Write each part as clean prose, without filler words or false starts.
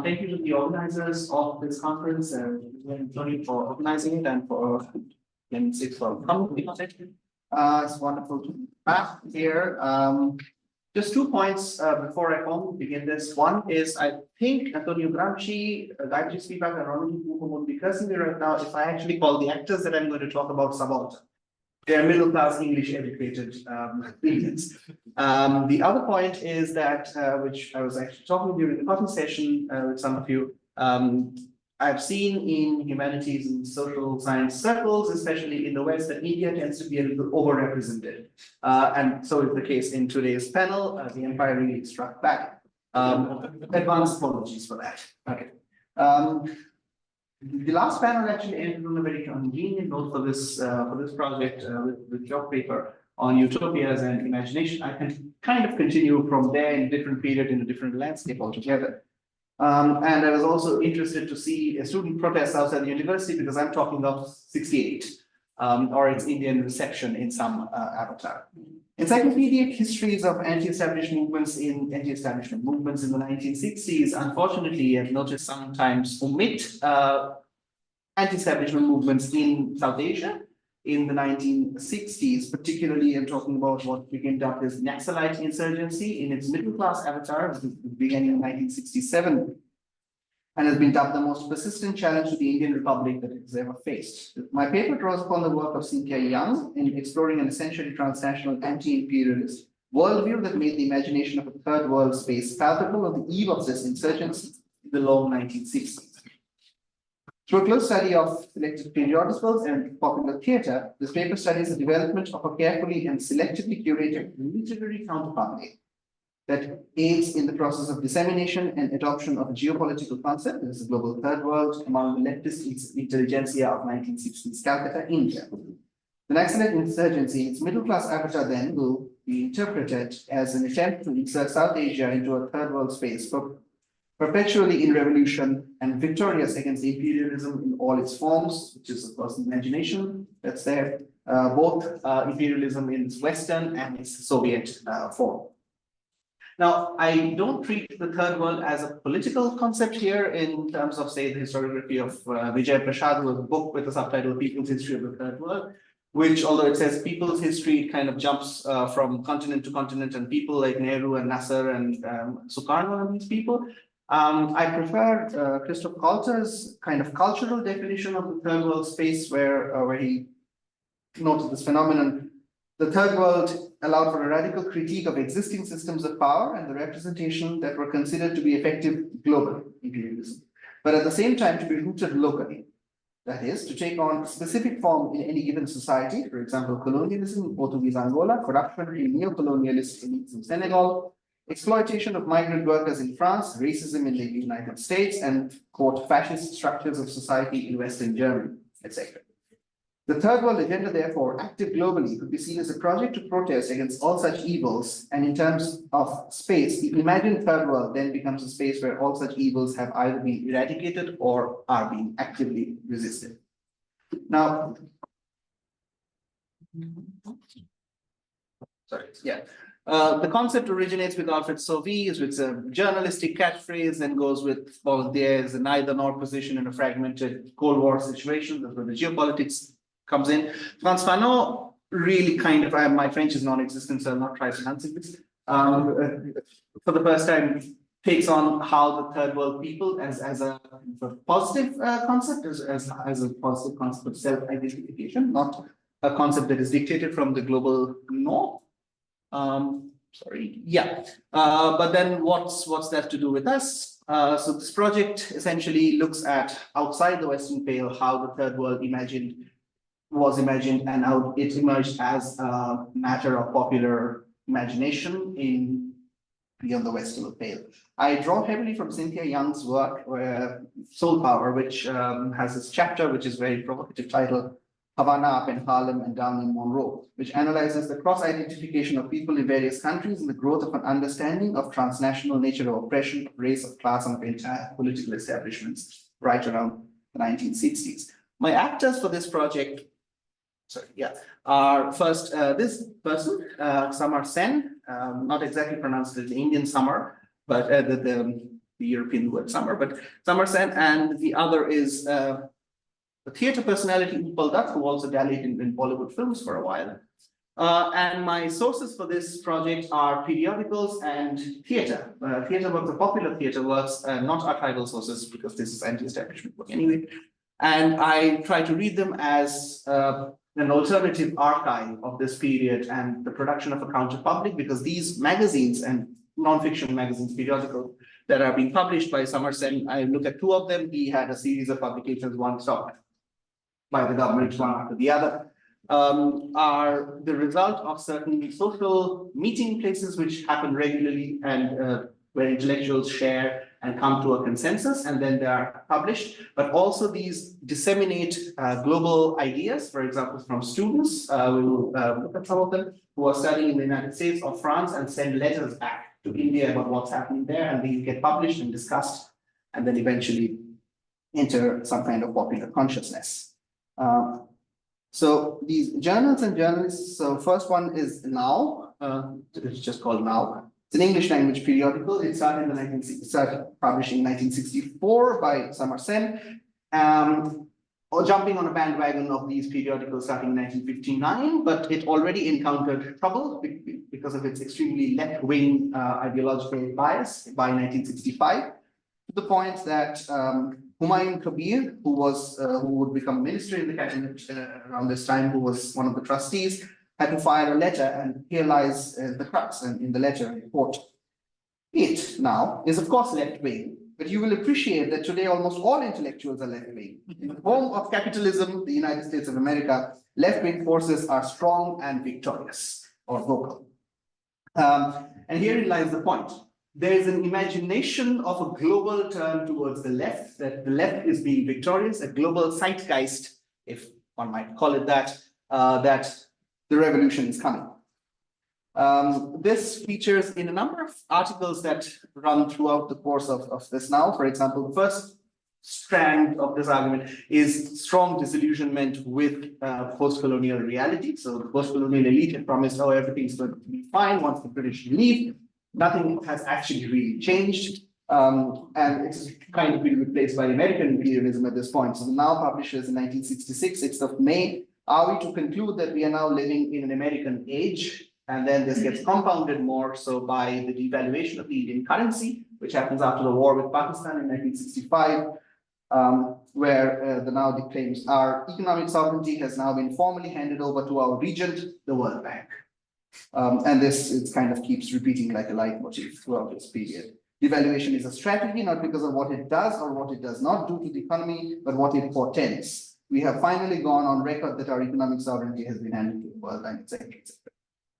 Thank you to the organizers of this conference, Tony, for organizing it and for coming. It's wonderful to be back here. Just 2 points before I begin this. One is, I think Antonio Gramsci, Gayatri Spivak, and Ronald Cooper would be cursing me right now if I actually call the actors that I'm going to talk about subaltern. They're middle-class English-educated Indians. The other point is that, which I was actually talking during the coffee session with some of you, I've seen in humanities and social science circles, especially in the West, that India tends to be a little overrepresented. And so is the case in today's panel. The empire really struck back. Advanced apologies for that. Okay. The last panel actually ended on a very convenient note for this project with your paper on utopias and imagination. I can kind of continue from there in a different period, in a different landscape altogether. And I was also interested to see a student protest outside the university because I'm talking of 68 or its Indian reception in some avatar. Encyclopedic histories of anti-establishment movements in the 1960s, unfortunately, I've noticed sometimes omit anti-establishment movements in South Asia in the 1960s, particularly I'm talking about what became dubbed as Naxalite insurgency in its middle-class avatar, beginning in 1967, and has been dubbed the most persistent challenge to the Indian Republic that it has ever faced. My paper draws upon the work of Cynthia Young in exploring an essentially transnational anti-imperialist worldview that made the imagination of a third world space palpable on the eve of this insurgency in the long 1960s. Through a close study of selected periodicals and popular theatre, this paper studies the development of a carefully and selectively curated literary counterparty that aids in the process of dissemination and adoption of a geopolitical concept, this is the global third world, among the leftist intelligentsia of 1960s Calcutta, India. The Naxalite insurgency in its middle-class avatar then will be interpreted as an attempt to insert South Asia into a third world space, perpetually in revolution and victorious against imperialism in all its forms, which is of course the imagination that's there, both imperialism in its Western and its Soviet form. Now, I don't treat the third world as a political concept here in terms of, say, the historiography of Vijay Prashad, who has a book with the subtitle People's History of the Third World, which, although it says people's history, it kind of jumps from continent to continent, and people like Nehru and Nasser and Sukarno and these people. I prefer Christoph Coulter's kind of cultural definition of the third world space, where he noted this phenomenon. The third world allowed for a radical critique of existing systems of power and the representation that were considered to be effective global imperialism, but at the same time to be rooted locally. That is, to take on a specific form in any given society, for example, colonialism in Portuguese Angola, corruption in neo-colonialist elites in Senegal, exploitation of migrant workers in France, racism in the United States, and, quote, fascist structures of society in Western Germany, etc. The third world agenda, therefore, active globally, could be seen as a project to protest against all such evils, and in terms of space, the imagined third world then becomes a space where all such evils have either been eradicated or are being actively resisted. Now, the concept originates with Alfred Sauvy, which is a journalistic catchphrase, and goes with, well, there's a neither nor position in a fragmented Cold War situation. That's where the geopolitics comes in. Frantz Fanon really kind of, my French is non-existent, so I'll not try pronouncing this, for the first time takes on how the third world people as a positive concept, as a positive concept of self-identification, not a concept that is dictated from the global north. But then what's that to do with us? So this project essentially looks at outside the Western Pale how the third world was imagined and how it emerged as a matter of popular imagination beyond the Western Pale. I draw heavily from Cynthia Young's work, Soul Power, which has this chapter, which is very provocative title, Havana up in Harlem and down in Monroe, which analyzes the cross-identification of people in various countries and the growth of an understanding of transnational nature of oppression, of race, of class, and of entire political establishments right around the 1960s. My actors for this project are first this person, Samar Sen, not exactly pronounced as the Indian summer, but the the European word summer, but Samar Sen, and the other is a theatre personality, Upal Dutt, who also dallied in Bollywood films for a while. And my sources for this project are periodicals and theatre. Theatre works, the popular theatre works, not archival sources, because this is anti-establishment work anyway. And I try to read them as an alternative archive of this period and the production of a counter-public, because these magazines and non-fiction magazines, periodicals that are being published by Samar Sen, I look at two of them. He had a series of publications, one stopped by the government, one after the other, are the result of certain social meeting places which happen regularly and where intellectuals share and come to a consensus, and then they are published. But also these disseminate global ideas, for example, from students. We will look at some of them who are studying in the United States or France and send letters back to India about what's happening there, and these get published and discussed, and then eventually enter some kind of popular consciousness. So these journals and journalists, so first one is Now, it's just called Now. It's an English language periodical. It started in started publishing in 1964 by Samar Sen, or jumping on a bandwagon of these periodicals starting in 1959, but it already encountered trouble because of its extremely left-wing ideological bias by 1965, to the point that Humayun Kabir, who would become a minister in the cabinet around this time, who was one of the trustees, had to file a letter, and here lies the crux in the letter. Quote, "It now is of course left-wing, but you will appreciate that today almost all intellectuals are left-wing. In the home of capitalism, the United States of America, left-wing forces are strong and victorious," or vocal. And herein lies the point. There is an imagination of a global turn towards the left, that the left is being victorious, a global zeitgeist, if one might call it that, that the revolution is coming. This features in a number of articles that run throughout the course of this Now. For example, the first strand of this argument is strong disillusionment with post-colonial reality. So the post-colonial elite had promised, oh, everything's going to be fine once the British leave. Nothing has actually really changed. And it's kind of been replaced by American imperialism at this point. So the Now publishes in 1966, 6th of May, are we to conclude that we are now living in an American age? And then this gets compounded more so by the devaluation of the Indian currency, which happens after the war with Pakistan in 1965, where the Now claims our economic sovereignty has now been formally handed over to our regent, the World Bank. And this it kind of keeps repeating like a leitmotif throughout this period. Devaluation is a strategy, not because of what it does or what it does not do to the economy, but what it portends. We have finally gone on record that our economic sovereignty has been handed to the World Bank, etc., etc.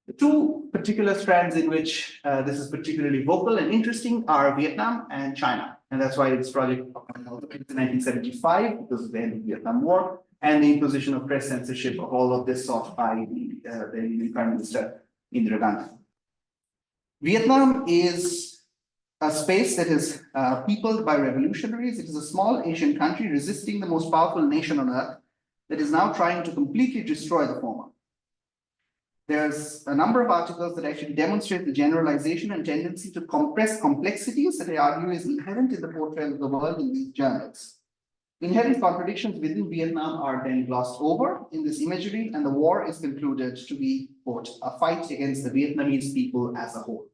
The two particular strands in which this is particularly vocal and interesting are Vietnam and China. And that's why this project in 1975, because of the end of the Vietnam War, and the imposition of press censorship of all of this sort by the Prime Minister Indira Gandhi. Vietnam is a space that is peopled by revolutionaries. It is a small Asian country resisting the most powerful nation on earth that is now trying to completely destroy the former. There's a number of articles that actually demonstrate the generalization and tendency to compress complexities that I argue is inherent in the portrayal of the world in these journals. Inherent contradictions within Vietnam are then glossed over in this imagery, and the war is concluded to be, quote, a fight against the Vietnamese people as a whole.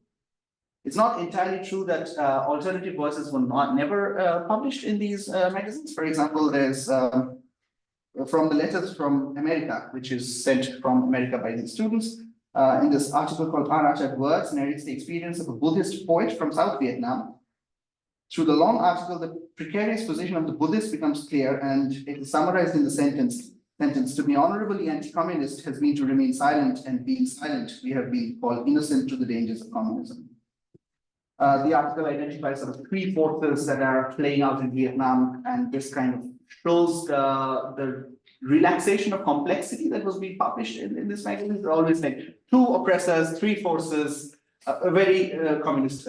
It's not entirely true that alternative voices were never published in these magazines. For example, there's from the letters from America, which is sent from America by the students, in this article called Unuttered Words, narrates the experience of a Buddhist poet from South Vietnam. Through the long article, the precarious position of the Buddhists becomes clear, and it is summarized in the sentence, to be honorably anti-communist has been to remain silent, and being silent, we have been called innocent to the dangers of communism. The article identifies sort of three forces that are playing out in Vietnam, and this kind of shows the relaxation of complexity that was being published in this magazine. They're always like two oppressors, three forces, a very communist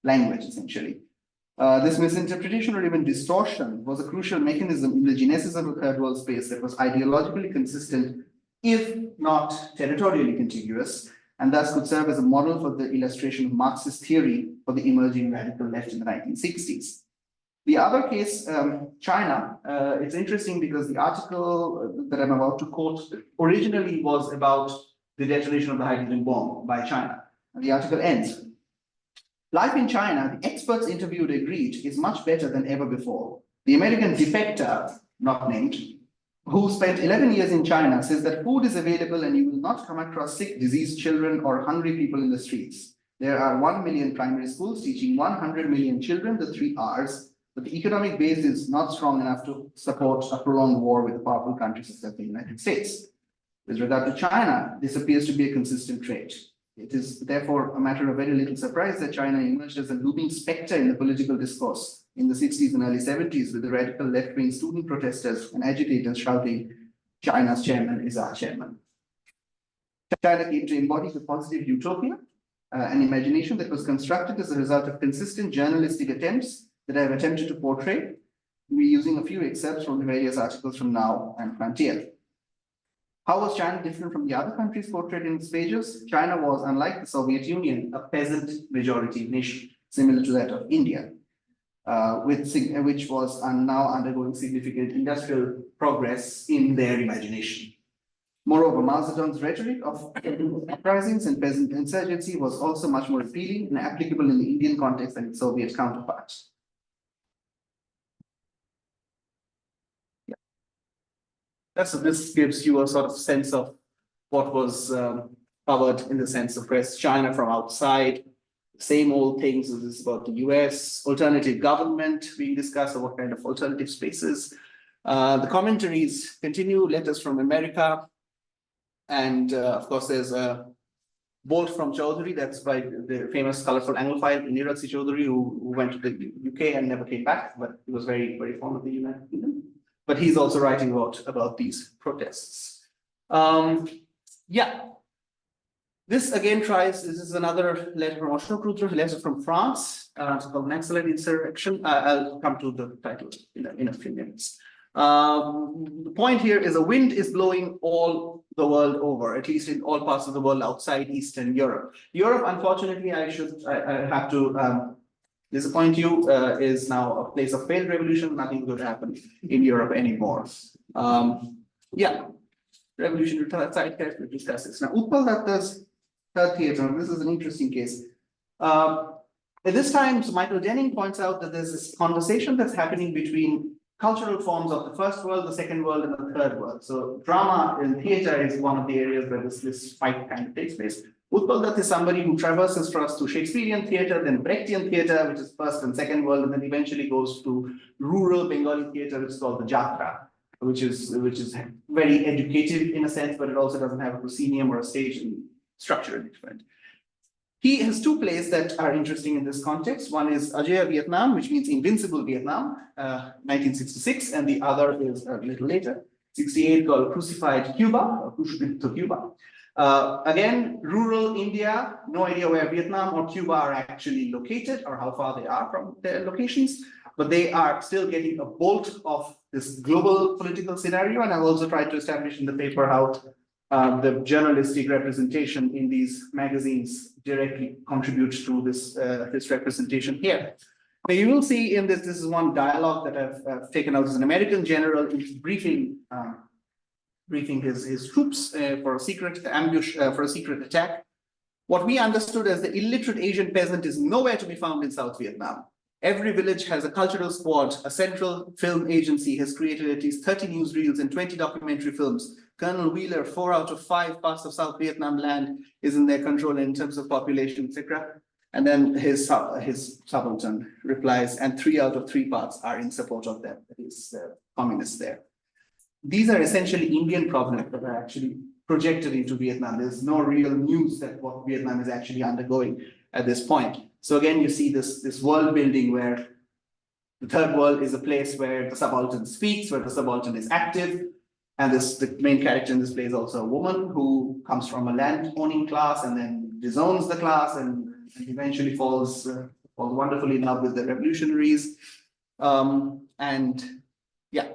language, essentially. This misinterpretation or even distortion was a crucial mechanism in the genesis of a third world space that was ideologically consistent, if not territorially contiguous, and thus could serve as a model for the illustration of Marxist theory for the emerging radical left in the 1960s. The other case, China, it's interesting because the article that I'm about to quote originally was about the detonation of the hydrogen bomb by China. And the article ends, "Life in China, the experts interviewed agreed, is much better than ever before. The American defector, not named, who spent 11 years in China, says that food is available and you will not come across sick, diseased children or hungry people in the streets. There are 1 million primary schools teaching 100 million children the 3 Rs, but the economic base is not strong enough to support a prolonged war with the powerful countries such as the United States. With regard to China, this appears to be a consistent trait. It is therefore a matter of very little surprise that China emerged as a looming specter in the political discourse in the 60s and early 70s, with the radical left-wing student protesters and agitators shouting, 'China's chairman is our chairman.' China came to embody the positive utopia, an imagination that was constructed as a result of consistent journalistic attempts that I have attempted to portray, reusing a few excerpts from the various articles from Now and Frontier. How was China different from the other countries portrayed in its pages? China was, unlike the Soviet Union, a peasant majority nation, similar to that of India, which was now undergoing significant industrial progress in their imagination. Moreover, Mao Zedong's rhetoric of uprisings and peasant insurgency was also much more appealing and applicable in the Indian context than its Soviet counterparts. This gives you a sort of sense of what was covered in the sense of press China from outside. Same old things. So this is about the US, alternative government being discussed, or what kind of alternative spaces. The commentaries continue, letters from America. And of course, there's a bolt from Chaudhary, that's by the famous colorful Anglophile Niraj Chaudhary, who went to the UK and never came back, but he was very, very fond of the United Kingdom. But he's also writing about these protests. Yeah. This again this is another letter from Osho Krudra, letter from France, called Naxalite Insurrection. I'll come to the title in a few minutes. The point here is a wind is blowing all the world over, at least in all parts of the world outside Eastern Europe. Europe, unfortunately, I have to disappoint you, is now a place of failed revolution. Nothing good happened in Europe anymore. Yeah, revolutionary zeitgeist, we'll discuss this. Now, Utpal Datta's Third Theatre, this is an interesting case. At this time, so Michael Denning points out that there's this conversation that's happening between cultural forms of the first world, the second world, and the third world. So drama and theater is one of the areas where this fight kind of takes place. Utpal Datta is somebody who traverses first to Shakespearean theater, then Brechtian theater, which is first and second world, and then eventually goes to rural Bengali theater, which is called the Jatra, which is very educative in a sense, but it also doesn't have a proscenium or a stage and structure different. He has two plays that are interesting in this context. One is Ajaya Vietnam, which means Invincible Vietnam, 1966, and the other is a little later, 68, called Crucified Cuba, or Crucified Cuba. Again, rural India, no idea where Vietnam or Cuba are actually located or how far they are from their locations, but they are still getting a bolt of this global political scenario. And I've also tried to establish in the paper how the journalistic representation in these magazines directly contributes to this representation here. Now you will see in this is one dialogue that I've taken out as an American general briefing his troops for a secret ambush, for a secret attack. What we understood as the illiterate Asian peasant is nowhere to be found in South Vietnam. Every village has a cultural squad. A central film agency has created at least 30 newsreels and 20 documentary films. Colonel Wheeler, 4 out of 5 parts of South Vietnam land is in their control in terms of population, etc. And then his subaltern replies, and 3 out of 3 parts are in support of them. That is communists there. These are essentially Indian problems that are actually projected into Vietnam. There's no real news that what Vietnam is actually undergoing at this point. So again, you see this world building where the third world is a place where the subaltern speaks, where the subaltern is active. And the main character in this play is also a woman who comes from a land-owning class and then disowns the class and eventually falls wonderfully in love with the revolutionaries. And yeah.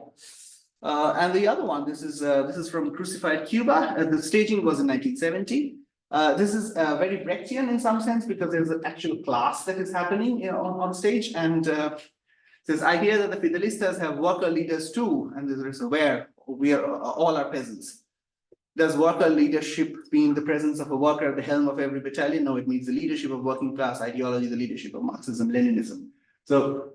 And the other one, this is from Crucified Cuba. The staging was in 1970. This is very Brechtian in some sense because there's an actual class that is happening, you know, on stage, and this idea that the Fidelistas have worker leaders too, and this is where we are all are peasants. Does worker leadership mean the presence of a worker at the helm of every battalion? No, it means the leadership of working class ideology, the leadership of Marxism, Leninism. So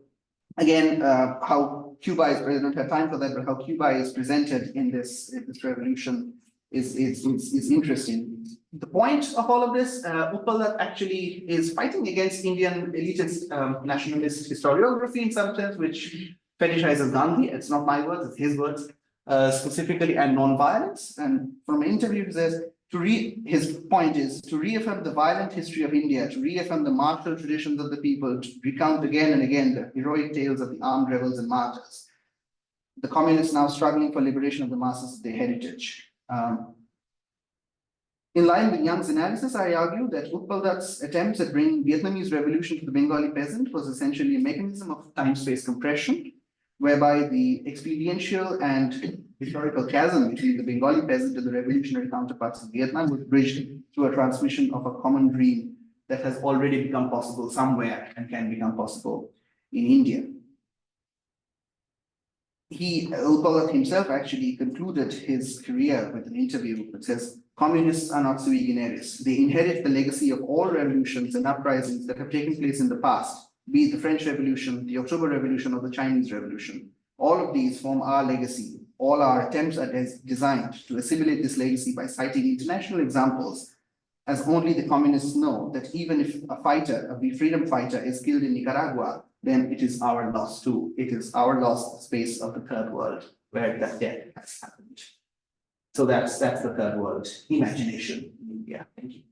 again, how Cuba is, I don't have time for that, but how Cuba is presented in this revolution is interesting. The point of all of this, Uppal actually is fighting against Indian elitist nationalist historiography in some sense, which fetishizes Gandhi. It's not my words, it's his words, specifically, and non-violence. And from an interview, he says, his point is to reaffirm the violent history of India, to reaffirm the martial traditions of the people, to recount again and again the heroic tales of the armed rebels and martyrs. The communists now struggling for liberation of the masses of their heritage. In line with Young's analysis, I argue that Utpal Dutt's attempts at bringing Vietnamese revolution to the Bengali peasant was essentially a mechanism of time-space compression, whereby the experiential and historical chasm between the Bengali peasant and the revolutionary counterparts of Vietnam was bridged through a transmission of a common dream that has already become possible somewhere and can become possible in India. Utpal Dutt himself actually concluded his career with an interview that says, "Communists are not sui generis. They inherit the legacy of all revolutions and uprisings that have taken place in the past, be it the French Revolution, the October Revolution, or the Chinese Revolution. All of these form our legacy. All our attempts are designed to assimilate this legacy by citing international examples, as only the communists know that even if a freedom fighter is killed in Nicaragua, then it is our loss too. It is our lost space of the third world where that death has happened." So that's the third world imagination in India. Thank you.